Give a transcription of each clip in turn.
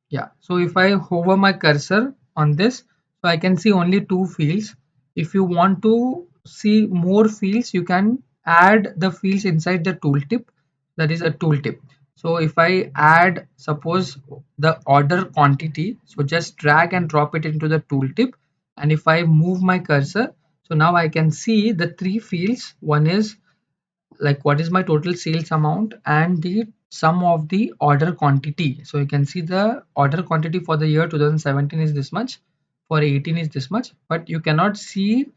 Yeah, so if I hover my cursor on this, so I can see only two fields. If you want to see more fields, you can add the fields inside the tooltip. That is a tooltip. So if I add, suppose the order quantity, so just drag and drop it into the tooltip. And if I move my cursor, so now I can see the three fields. One is like what is my total sales amount and the sum of the order quantity. So you can see the order quantity for the year 2017 is this much, for 18 is this much, but you cannot see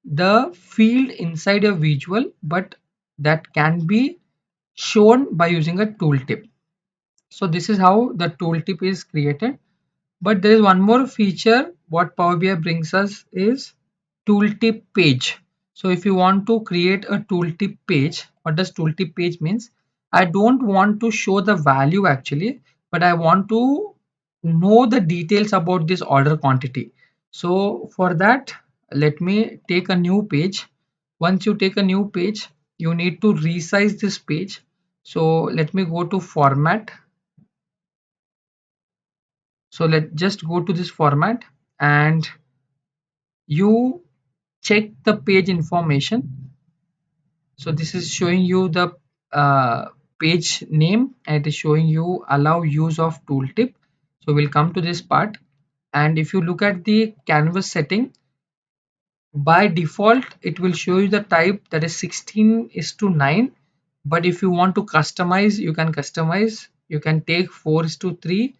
the field inside a visual, but that can be shown by using a tooltip. So this is how the tooltip is created. But there is one more feature what Power BI brings us is tooltip page. So if you want to create a tooltip page, what does tooltip page means? I don't want to show the value actually, but I want to know the details about this order quantity. So for that, let me take a new page. Once you take a new page, you need to resize this page. So let me go to format. So let's just go to this format and you check the page information. So this is showing you the page name and it is showing you allow use of tooltip. So we'll come to this part, and if you look at the canvas setting, by default it will show you the type that is 16:9, but if you want to customize, you can customize. You can take 4:3,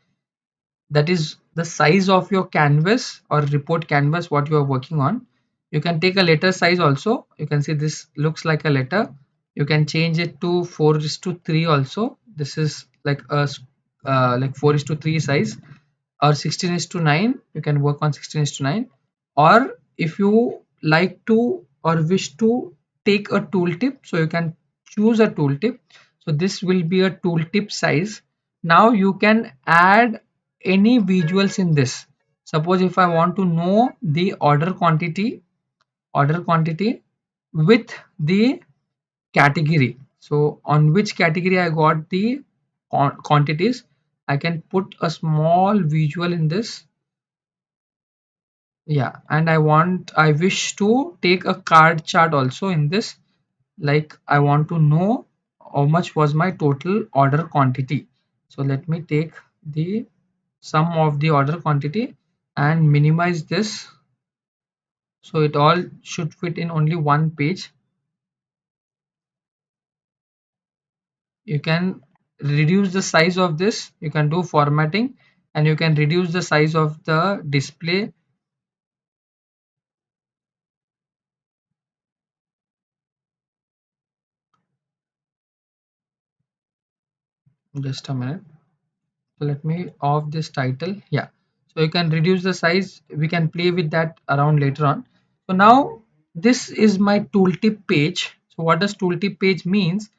that is the size of your canvas or report canvas what you are working on. You can take a letter size also. You can see this looks like a letter. You can change it to 4:3 also. This is like a like 4:3 size, or 16:9. You can work on 16:9, or if you like to or wish to take a tooltip, so you can choose a tooltip. So this will be a tooltip size. Now you can add any visuals in this. Suppose if I want to know the order quantity with the category, so on which category I got the quantities, I can put a small visual in this. Yeah, and I wish to take a card chart also in this, like I want to know how much was my total order quantity. So let me take the sum of the order quantity and minimize this, so it all should fit in only one page. You can reduce the size of this, you can do formatting, and you can reduce the size of the display. Just a minute. So let me off this title. Yeah, so you can reduce the size, we can play with that around later on. So now this is my tooltip page. So what does tooltip page means?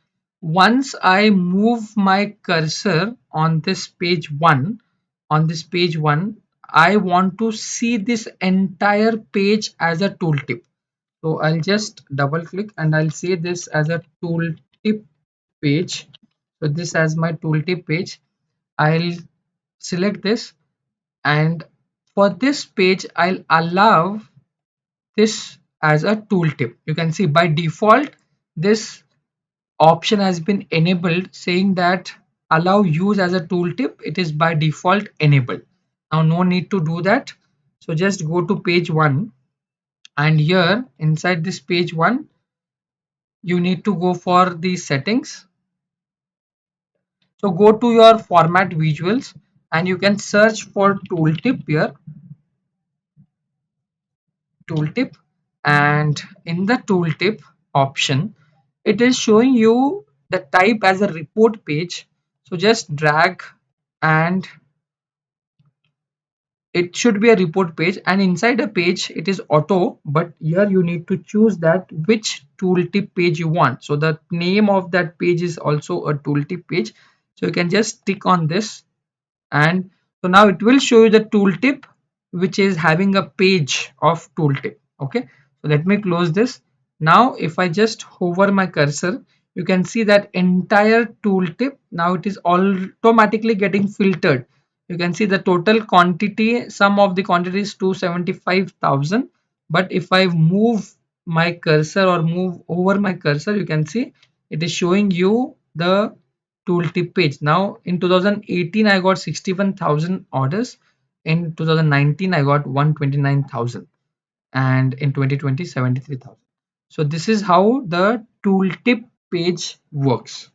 Once I move my cursor on this page one, I want to see this entire page as a tooltip. So I'll just double click and I'll say this as a tooltip page. So this as my tooltip page. I'll select this, and for this page I'll allow this as a tooltip. You can see by default this option has been enabled, saying that allow use as a tooltip, it is by default enabled. Now no need to do that. So just go to page 1, and here inside this page 1 you need to go for the settings. So go to your format visuals and you can search for tooltip here, tooltip, and in the tooltip option it is showing you the type as a report page. So just drag and it should be a report page, and inside a page it is auto, but here you need to choose that which tooltip page you want. So the name of that page is also a tooltip page. So you can just tick on this, and so now it will show you the tooltip which is having a page of tooltip. Okay, so let me close this. Now if I just hover my cursor, you can see that entire tooltip now it is automatically getting filtered. you can see the total quantity, sum of the quantity is 275,000. But if I move my cursor or move over my cursor, you can see it is showing you the tooltip page. Now in 2018 I got 61,000 orders, in 2019 I got 129,000, and in 2020 73,000. So this is how the tooltip page works.